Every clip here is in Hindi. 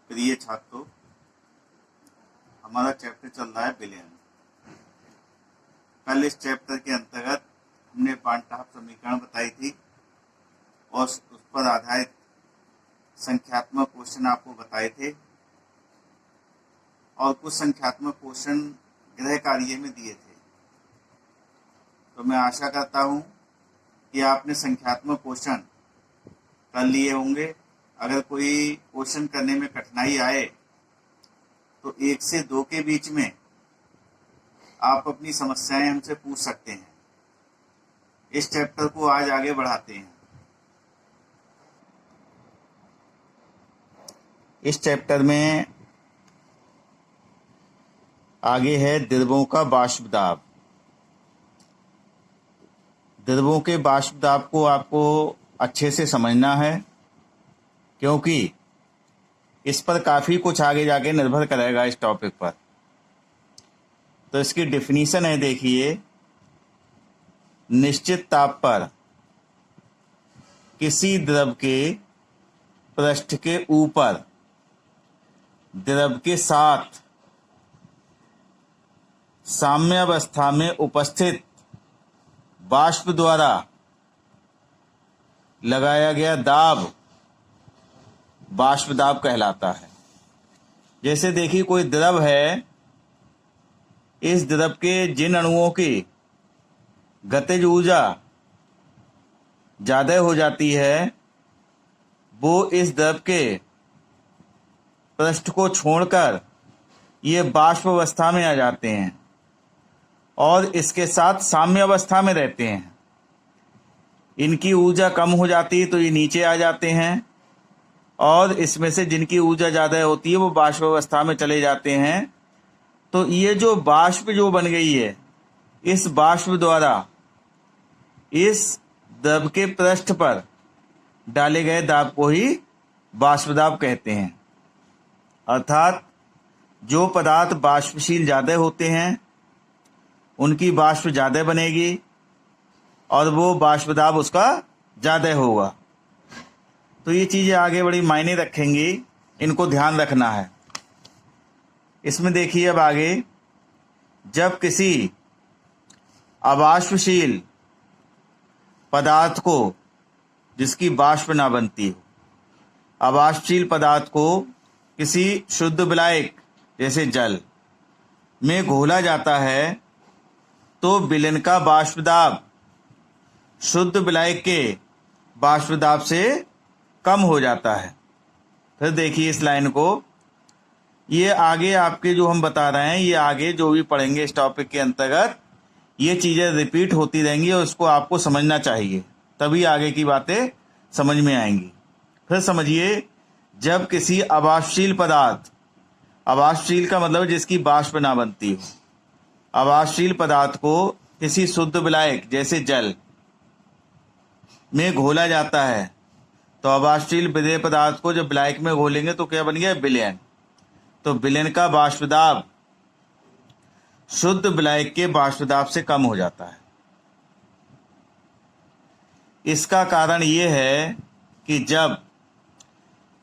प्रिय छात्रों, हमारा चैप्टर चल रहा है विलयन। कल इस चैप्टर के अंतर्गत हमने पांचटाप समीकरण बताई थी और उस पर आधारित संख्यात्मक क्वेश्चन आपको बताए थे और कुछ संख्यात्मक क्वेश्चन गृह कार्य में दिए थे। तो मैं आशा करता हूं कि आपने संख्यात्मक क्वेश्चन कर लिए होंगे। अगर कोई क्वेश्चन करने में कठिनाई आए तो 1 से 2 के बीच में आप अपनी समस्याएं हमसे पूछ सकते हैं। इस चैप्टर को आज आगे बढ़ाते हैं। इस चैप्टर में आगे है द्रवों का बाष्प दाब। द्रवों के बाष्प दाब को आपको अच्छे से समझना है, क्योंकि इस पर काफ़ी कुछ आगे जाके निर्भर करेगा इस टॉपिक पर। तो इसकी डेफिनेशन है, देखिए, निश्चित ताप पर किसी द्रव के पृष्ठ के ऊपर द्रव के साथ साम्यावस्था में उपस्थित बाष्प द्वारा लगाया गया दाब बाष्प दाब कहलाता है। जैसे देखिए, कोई द्रव है, इस द्रव के जिन अणुओं की गतिज ऊर्जा ज्यादा हो जाती है वो इस द्रव के पृष्ठ को छोड़कर ये बाष्प अवस्था में आ जाते हैं और इसके साथ साम्य अवस्था में रहते हैं। इनकी ऊर्जा कम हो जाती है तो ये नीचे आ जाते हैं, और इसमें से जिनकी ऊर्जा ज़्यादा होती है वो बाष्प अवस्था में चले जाते हैं। तो ये जो बाष्प जो बन गई है, इस बाष्प द्वारा इस द्रव के पृष्ठ पर डाले गए दाब को ही बाष्प दाब कहते हैं। अर्थात जो पदार्थ बाष्पशील ज़्यादा होते हैं उनकी बाष्प ज़्यादा बनेगी और वो बाष्प दाब उसका ज़्यादा होगा। तो ये चीज़ें आगे बड़ी मायने रखेंगी, इनको ध्यान रखना है। इसमें देखिए, अब आगे, जब किसी अबाष्पशील पदार्थ को, जिसकी बाष्प ना बनती हो, अबाष्पशील पदार्थ को किसी शुद्ध विलायक जैसे जल में घोला जाता है तो विलयन का बाष्प दाब शुद्ध विलायक के बाष्प दाब से कम हो जाता है। फिर देखिए इस लाइन को, ये आगे आपके जो हम बता रहे हैं, ये आगे जो भी पढ़ेंगे इस टॉपिक के अंतर्गत, ये चीज़ें रिपीट होती रहेंगी और उसको आपको समझना चाहिए, तभी आगे की बातें समझ में आएंगी। फिर समझिए, जब किसी अबाष्पशील पदार्थ, अबाष्पशील का मतलब जिसकी बाष्प ना बनती हो, अबाष्पशील पदार्थ को किसी शुद्ध विलायक जैसे जल में घोला जाता है, तो अबाष्पशील विलेय पदार्थ को जब विलायक में घोलेंगे तो क्या बन गया? विलयन। तो विलयन का बाष्प दाब शुद्ध विलायक के बाष्प दाब से कम हो जाता है। इसका कारण यह है कि जब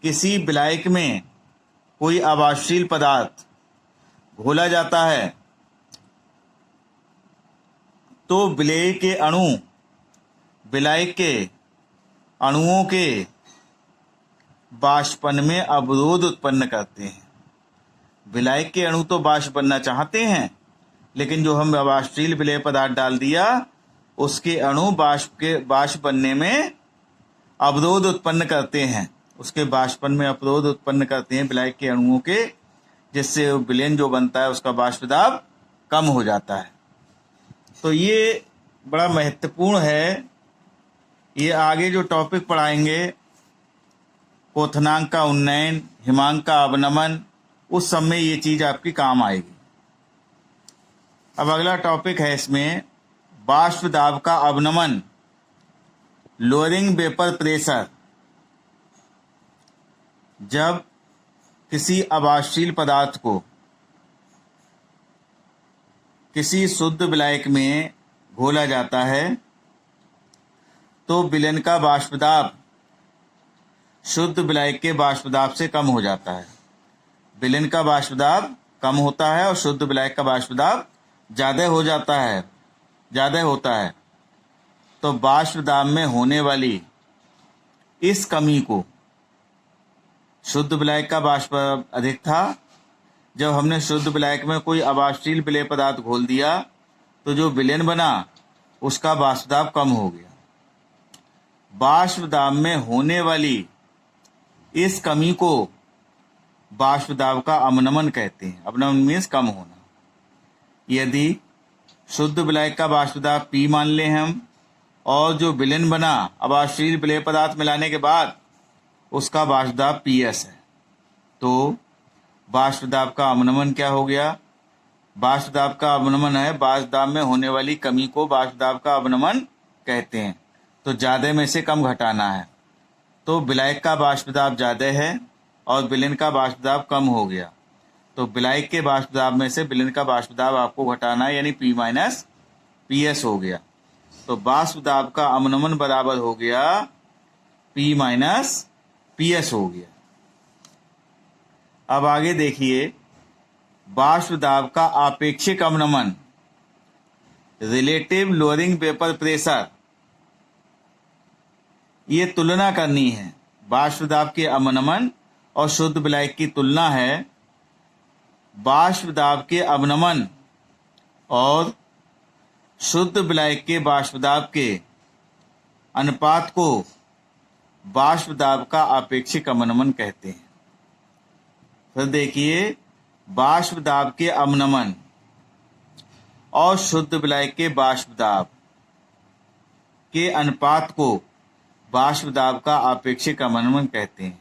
किसी विलायक में कोई अबाष्पशील पदार्थ घोला जाता है तो विलेय के अणु विलायक के अणुओं के बाष्पन में अवरोध उत्पन्न करते हैं। विलायक के अणु तो बाष्प बनना चाहते हैं, लेकिन जो हम अबाष्पशील विलेय पदार्थ डाल दिया उसके अणु बाष्प बनने में अवरोध उत्पन्न करते हैं, उसके बाष्पन में अवरोध उत्पन्न करते हैं विलायक के अणुओं के, जिससे विलयन जो बनता है उसका बाष्प दाब कम हो जाता है। तो ये बड़ा महत्वपूर्ण है। ये आगे जो टॉपिक पढ़ाएंगे, क्वथनांक का उन्नयन, हिमांक का अवनमन, उस सब में ये चीज़ आपकी काम आएगी। अब अगला टॉपिक है इसमें बाष्प दाब का अवनमन, लोअरिंग वेपर प्रेशर। जब किसी अबाष्पशील पदार्थ को किसी शुद्ध विलायक में घोला जाता है तो विलयन का बाष्प दाब शुद्ध विलायक के बाष्प दाब से कम हो जाता है। विलेन का वाष्प दाब कम होता है और शुद्ध विलायक का वाष्प दाब ज़्यादा होता है। तो वाष्प दाब में होने वाली इस कमी को, शुद्ध विलायक का वाष्प अधिक था, जब हमने शुद्ध विलायक में कोई अवाष्पशील विलेय पदार्थ घोल दिया तो जो विलेन बना उसका वाष्प दाब कम हो गया। वाष्प दाब में होने वाली इस कमी को वाष्प दाब का अवनमन कहते हैं। अवनमन मीन्स कम होना। यदि शुद्ध विलायक का वाष्प दाब P मान लें हम, और जो विलेन बना अवाष्पशील विलेय पदार्थ मिलाने के बाद उसका वाष्प दाब PS है, तो वाष्प दाब का अवनमन क्या हो गया? वाष्प दाब का अवनमन है वाष्प दाब में होने वाली कमी को वाष्प दाब का अवनमन कहते हैं। तो ज़्यादा में से कम घटाना है, तो विलायक का वाष्प दाब ज़्यादा है और विलेन का वाष्प दाब कम हो गया, तो विलायक के वाष्प दाब में से विलेन का वाष्प दाब आपको घटाना है, यानी P माइनस PS हो गया। तो वाष्प दाब का अवनमन बराबर हो गया P माइनस PS हो गया। अब आगे देखिए, वाष्प दाब का आपेक्षिक अवनमन, रिलेटिव लोअरिंग वेपर प्रेशर, ये तुलना करनी है। वाष्प दाब के अवनमन और शुद्ध विलायक की तुलना है। वाष्प दाब के अवनमन और शुद्ध विलायक के वाष्प दाब के अनुपात को वाष्प दाब का आपेक्षिक अवनमन कहते हैं। फिर देखिए, वाष्प दाब के अवनमन और शुद्ध विलायक के वाष्प दाब के अनुपात को वाष्प दाब का आपेक्षिक अवनमन कहते हैं।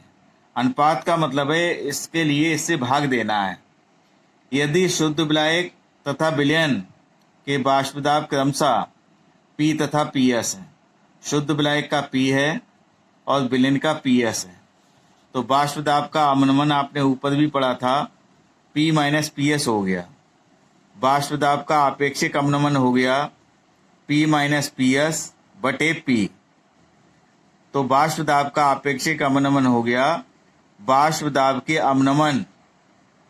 अनुपात का मतलब है इसके लिए इससे भाग देना है। यदि शुद्ध विलायक तथा विलयन के वाष्प दाब क्रमशः P तथा PS है, शुद्ध विलायक का P है और विलयन का PS है, तो वाष्प दाब का अवनमन आपने ऊपर भी पढ़ा था, P माइनस PS हो गया। वाष्प दाब का आपेक्षिक अवनमन हो गया P माइनस PS बटे P। तो वाष्प दाब का आपेक्षिक अवनमन हो गया वाष्प दाब के अवनमन,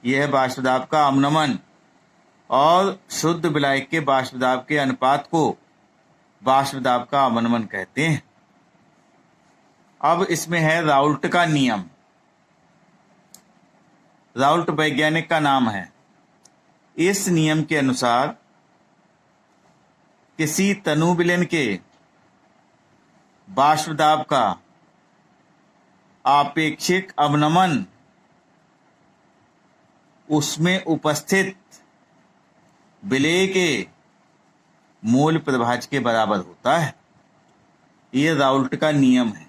यह है वाष्प दाब का अवनमन, और शुद्ध विलायक के वाष्प दाब के अनुपात को वाष्प दाब का अवनमन कहते हैं। अब इसमें है राउल्ट का नियम। राउल्ट वैज्ञानिक का नाम है। इस नियम के अनुसार किसी तनु विलेन के वाष्प दाब का आपेक्षिक अवनमन उसमें उपस्थित विलेय के मोल प्रभाज के बराबर होता है। यह राउल्ट का नियम है।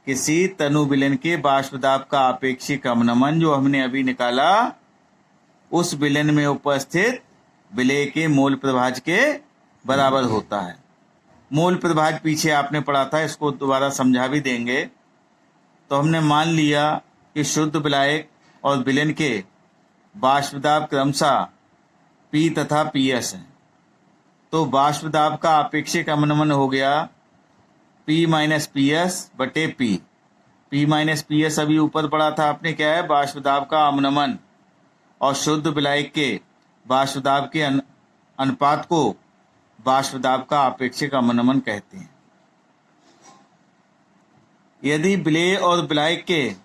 किसी तनु विलेन के वाष्प दाब का आपेक्षिक अवनमन जो हमने अभी निकाला, उस विलेन में उपस्थित विलेय के मोल प्रभाज के बराबर होता है। मोल प्रभाज पीछे आपने पढ़ा था, इसको दोबारा समझा भी देंगे। तो हमने मान लिया कि शुद्ध विलायक और विलेन के वाष्प दाब क्रमशः P तथा PS है, तो वाष्प दाब का आपेक्षिक अवनमन हो गया P माइनस PS बटे P। P माइनस PS अभी ऊपर पढ़ा था आपने, क्या है? वाष्प दाब का अवनमन और शुद्ध विलायक के वाष्प दाब के अनुपात को वाष्प दाब का आपेक्षिक अवनमन कहते हैं। यदि विलेय और विलायक के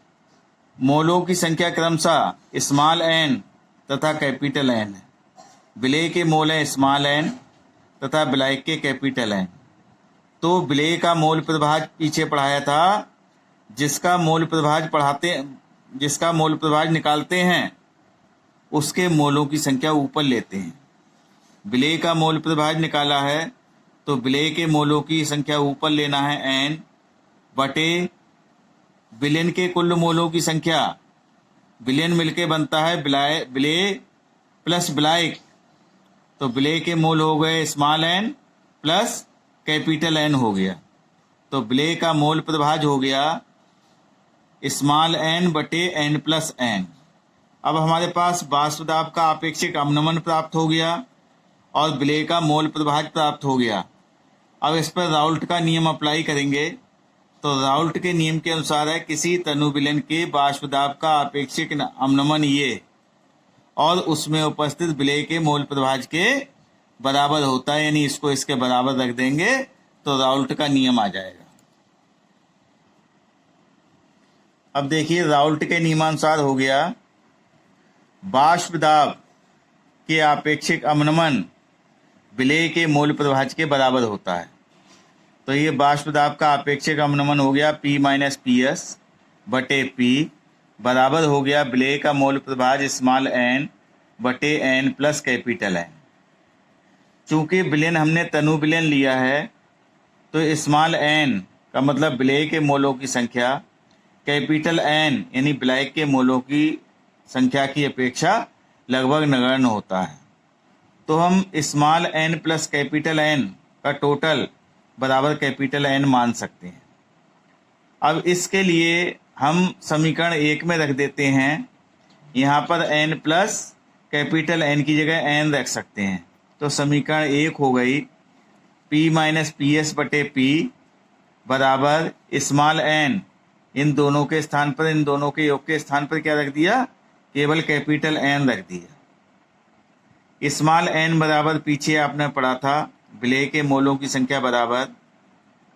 मोलों की संख्या क्रमशः स्मॉल n तथा कैपिटल N है, विलेय के मोल है स्मॉल n तथा विलायक के कैपिटल N, तो विलेय का मोल प्रभाज पीछे पढ़ाया था, जिसका मोल प्रभाज निकालते हैं उसके मोलों की संख्या ऊपर लेते हैं। विलेय का मोल प्रभाज निकाला है तो विलेय के मोलों की संख्या ऊपर लेना है n बटे विलेन के कुल मोलों की संख्या। विलेन मिलके बनता है विलेय प्लस विलायक, तो विलेय के मोल हो गए small n plus capital N हो गया, तो विलेय का मोल प्रभाज हो गया स्मॉल n बटे n प्लस n। अब हमारे पास वाष्प दाब का आपेक्षिक अवनमन प्राप्त हो गया और विलेय का मोल प्रभाज प्राप्त हो गया। अब इस पर राउल्ट का नियम अप्लाई करेंगे। तो राउल्ट के नियम के अनुसार है किसी तनु विलयन के बाष्प दाब का आपेक्षिक अवनमन ये और उसमें उपस्थित विलेय के मोल प्रभाज के बराबर होता है, यानी इसको इसके बराबर रख देंगे तो राउल्ट का नियम आ जाएगा। अब देखिए राउल्ट के नियमानुसार हो गया बाष्प दाब के आपेक्षिक अवनमन विलेय के मोल प्रभाज के बराबर होता है। तो ये बाष्प दाब का आपेक्षिक अवनमन हो गया P माइनस पी एस बटे P बराबर हो गया विलेय का मोल प्रभाज स्मॉल n बटे n प्लस कैपिटल N। चूंकि विलयन हमने तनु विलयन लिया है तो स्मॉल n का मतलब विलेय के मोलों की संख्या, कैपिटल N यानी विलायक के मोलों की संख्या की अपेक्षा लगभग नगण्य होता है। तो हम small n plus capital N का टोटल बराबर कैपिटल N मान सकते हैं। अब इसके लिए हम समीकरण 1 में रख देते हैं, यहाँ पर n प्लस कैपिटल N की जगह n रख सकते हैं। तो समीकरण 1 हो गई P माइनस पी एस बटे P बराबर स्मॉल n, इन दोनों के स्थान पर, इन दोनों के योग के स्थान पर क्या रख दिया, केवल कैपिटल N रख दिया। स्मॉल n बराबर पीछे आपने पढ़ा था विलेय के मोलों की संख्या बराबर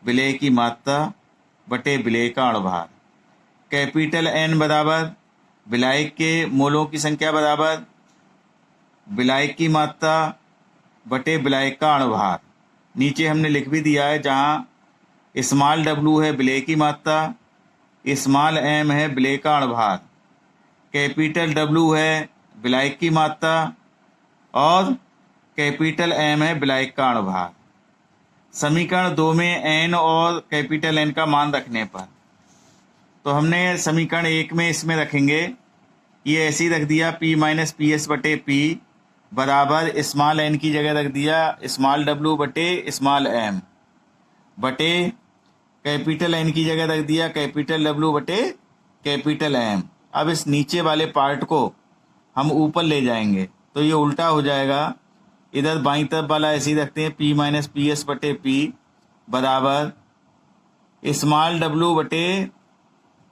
विलेय की मात्रा बटे विलेय का अणुभार। कैपिटल N बराबर विलायक के मोलों की संख्या बराबर विलायक की मात्रा बटे विलायक का अणुभार। नीचे हमने लिख भी दिया है, जहाँ स्मॉल w है विलेय की मात्रा, स्मॉल m है विलेय का अणुभार, कैपिटल W है विलायक की मात्रा और कैपिटल M है विलायक का अणुभार। समीकरण 2 में n और कैपिटल N का मान रखने पर, तो हमने समीकरण 1 में इसमें रखेंगे, ये ऐसे ही रख दिया P माइनस पी एस बटे P बराबर स्मॉल n की जगह रख दिया स्मॉल w बटे स्मॉल m बटे कैपिटल N की जगह रख दिया कैपिटल W बटे कैपिटल M। अब इस नीचे वाले पार्ट को हम ऊपर ले जाएंगे तो ये उल्टा हो जाएगा, इधर बाईं तरफ वाला ऐसे ही रखते हैं P माइनस पी एस बटे P बराबर स्मॉल W बटे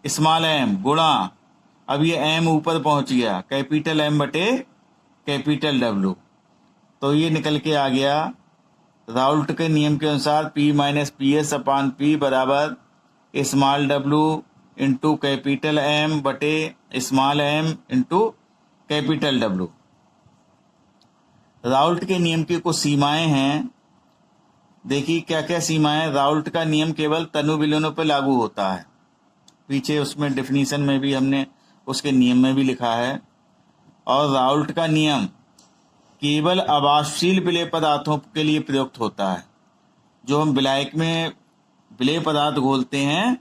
स्मॉल m गुणा, अब ये m ऊपर पहुंच गया कैपिटल M बटे कैपिटल W। तो ये निकल के आ गया राउल्ट के नियम के अनुसार P माइनस पी एस अपान P बराबर small W into capital M बटे small m into capital W। Raoult के नियम की कुछ सीमाएं हैं। देखिए क्या क्या सीमाएं। राउल्ट का नियम केवल तनु विलयनों पर लागू होता है, पीछे उसमें डेफिनीशन में भी हमने उसके नियम में भी लिखा है। और राउल्ट का नियम केवल अवाष्पशील विलेय पदार्थों के लिए प्रयुक्त होता है। जो हम विलायक में विलेय पदार्थ घोलते हैं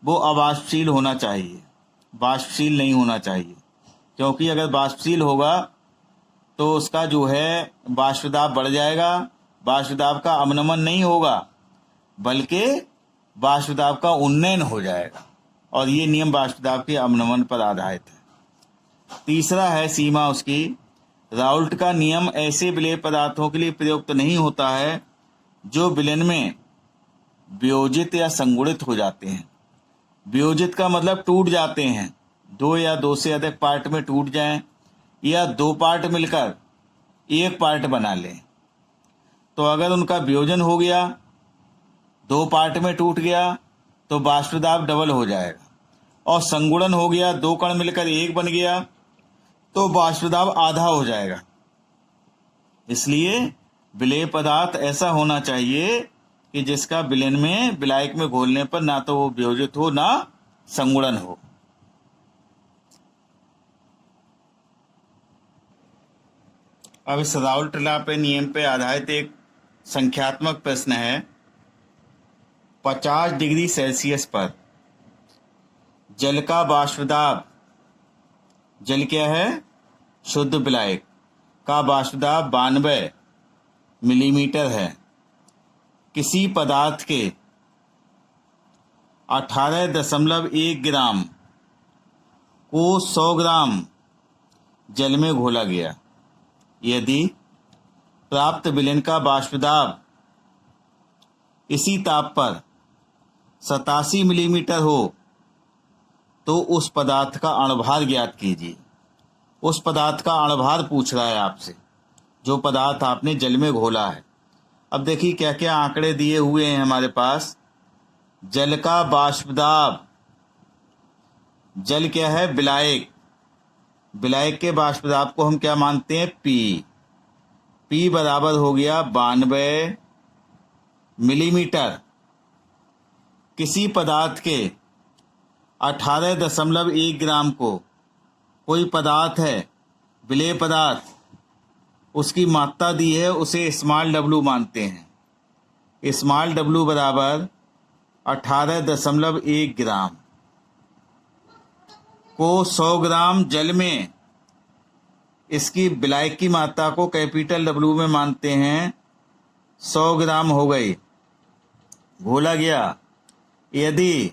वो अवाष्पशील होना चाहिए, वाष्पशील नहीं होना चाहिए, क्योंकि अगर वाष्पशील होगा तो उसका जो है वाष्प दाब बढ़ जाएगा। वाष्प दाब का अवनमन नहीं होगा बल्कि वाष्प दाब का उन्नयन हो जाएगा, और ये नियम वाष्प दाब के अवनमन पर आधारित है। तीसरा है सीमा उसकी, राउल्ट का नियम ऐसे विलेय पदार्थों के लिए प्रयुक्त नहीं होता है जो विलयन में वियोजित या संगुणित हो जाते हैं। वियोजित का मतलब टूट जाते हैं, 2 या 2 से अधिक पार्ट में टूट जाएं, या 2 पार्ट मिलकर एक पार्ट बना लें। तो अगर उनका वियोजन हो गया, 2 पार्ट में टूट गया, तो वाष्प दाब डबल हो जाएगा। और संगुणन हो गया, 2 कण मिलकर एक बन गया, तो वाष्प दाब आधा हो जाएगा। इसलिए विलेय पदार्थ ऐसा होना चाहिए कि जिसका विलयन में विलायक में घोलने पर ना तो वो वियोजित हो ना संगुणन हो। अब इस राउल्ट लॉ पे नियम पे आधारित एक संख्यात्मक प्रश्न है। 50 डिग्री सेल्सियस पर जल का वाष्प दाब, जल क्या है, शुद्ध विलायक का वाष्प दाब 92 मिलीमीटर है। किसी पदार्थ के 18.1 ग्राम को 100 ग्राम जल में घोला गया। यदि प्राप्त विलयन का वाष्प दाब इसी ताप पर 87 मिलीमीटर हो तो उस पदार्थ का अणुभार ज्ञात कीजिए। उस पदार्थ का अणुभार पूछ रहा है आपसे, जो पदार्थ आपने जल में घोला है। अब देखिए क्या क्या आंकड़े दिए हुए हैं हमारे पास। जल का बाष्पदाब, जल क्या है? विलायक। विलायक के बाष्पदाब को हम क्या मानते हैं? पी बराबर हो गया 92 मिलीमीटर। किसी पदार्थ के 18.1 ग्राम को, कोई पदार्थ है विलेय पदार्थ, उसकी मात्रा दी है, उसे स्मॉल डब्लू मानते हैं। स्मॉल डब्लू बराबर 18.1 ग्राम को 100 ग्राम जल में इसकी विलायक की मात्रा को कैपिटल डब्लू में मानते हैं। 100 ग्राम हो गई, घोला गया। यदि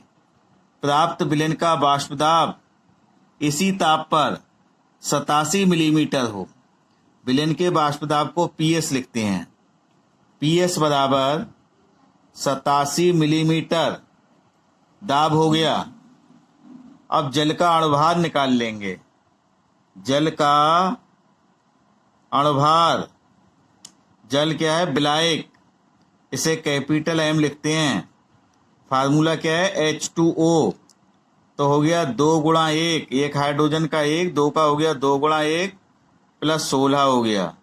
प्राप्त विलयन का बाष्पदाब इसी ताप पर 87 मिलीमीटर हो, विलयन के बाष्पदाब को पीएस लिखते हैं। पीएस बराबर 87 मिलीमीटर दाब हो गया। अब जल का अणुभार निकाल लेंगे। जल का अणुभार, जल क्या है? विलायक, इसे कैपिटल एम लिखते हैं। फार्मूला क्या है? H2O। तो हो गया 2 गुणा 1, एक हाइड्रोजन का 1, 2 का हो गया 2 गुणा 1 प्लस 16 हो गया।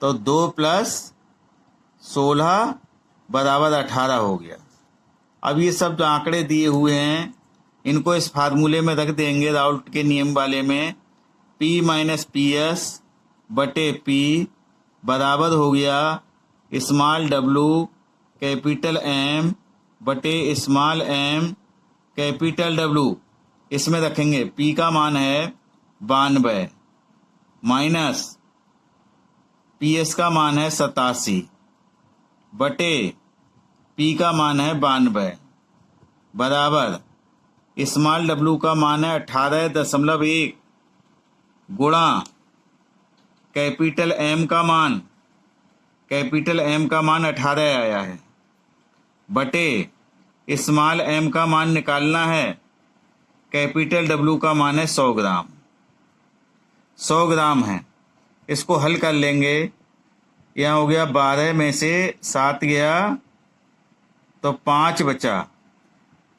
तो 2 प्लस 16 बराबर 18 हो गया। अब ये सब जो आंकड़े दिए हुए हैं इनको इस फार्मूले में रख देंगे, राउल्ट के नियम वाले में। P माइनस पी एस बटे P बराबर हो गया स्मॉल डब्लू कैपिटल M बटे स्मॉल m कैपिटल W। इसमें रखेंगे P का मान है 92 माइनस PS का मान है 87 बटे P का मान है 92 बराबर स्मॉल W का मान है 18.1 गुणा कैपिटल M का मान, कैपिटल M का मान 18 आया है, बटे स्मॉल m का मान निकालना है, कैपिटल W का मान है 100 ग्राम। 100 ग्राम है, इसको हल कर लेंगे। यहाँ हो गया 12 में से 7 गया तो 5 बचा,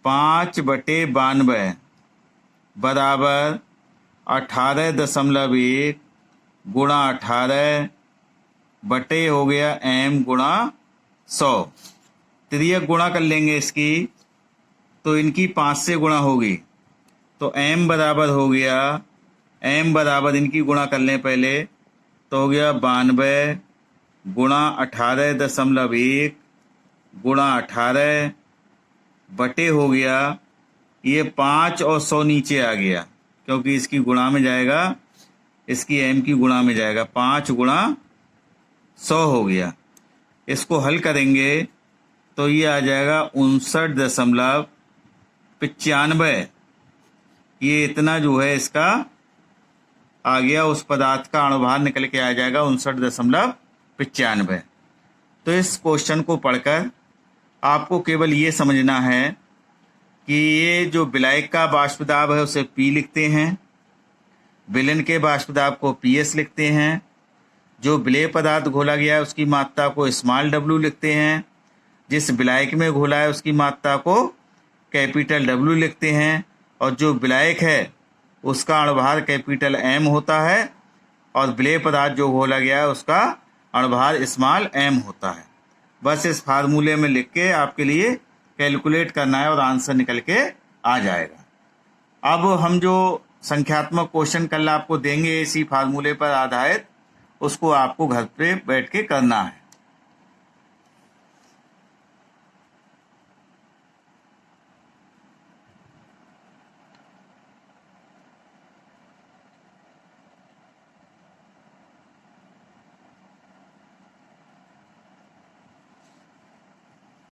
5 बटे 92 बराबर 18.1 गुणा 18 बटे हो गया m गुणा 100। तिर्यक गुणा कर लेंगे इसकी, तो इनकी 5 से गुणा होगी, तो m बराबर हो गया, m बराबर इनकी गुणा कर लें पहले, तो हो गया 92 गुणा 18.1 गुणा 18 बटे हो गया, ये 5 और 100 नीचे आ गया क्योंकि इसकी गुणा में जाएगा, इसकी m की गुणा में जाएगा, 5 गुणा 100 हो गया। इसको हल करेंगे तो ये आ जाएगा 59.95। ये इतना जो है इसका आ गया, उस पदार्थ का अणुभार निकल के आ जाएगा 59.95। तो इस क्वेश्चन को पढ़कर आपको केवल ये समझना है कि ये जो विलायक का बाष्पदाब है उसे P लिखते हैं, विलयन के बाष्पदाब को PS लिखते हैं, जो विलेय पदार्थ घोला गया है उसकी मात्रा को स्मॉल W लिखते हैं, जिस विलायक में घोला है उसकी मात्रा को कैपिटल W लिखते हैं, और जो विलायक है उसका अणुभार कैपिटल M होता है, और विलेय पदार्थ जो घोला गया है उसका अणुभार स्मॉल m होता है। बस इस फार्मूले में लिख के आपके लिए कैलकुलेट करना है और आंसर निकल के आ जाएगा। अब हम जो संख्यात्मक क्वेश्चन कल आपको देंगे इसी फार्मूले पर आधारित, उसको आपको घर पे बैठ के करना है।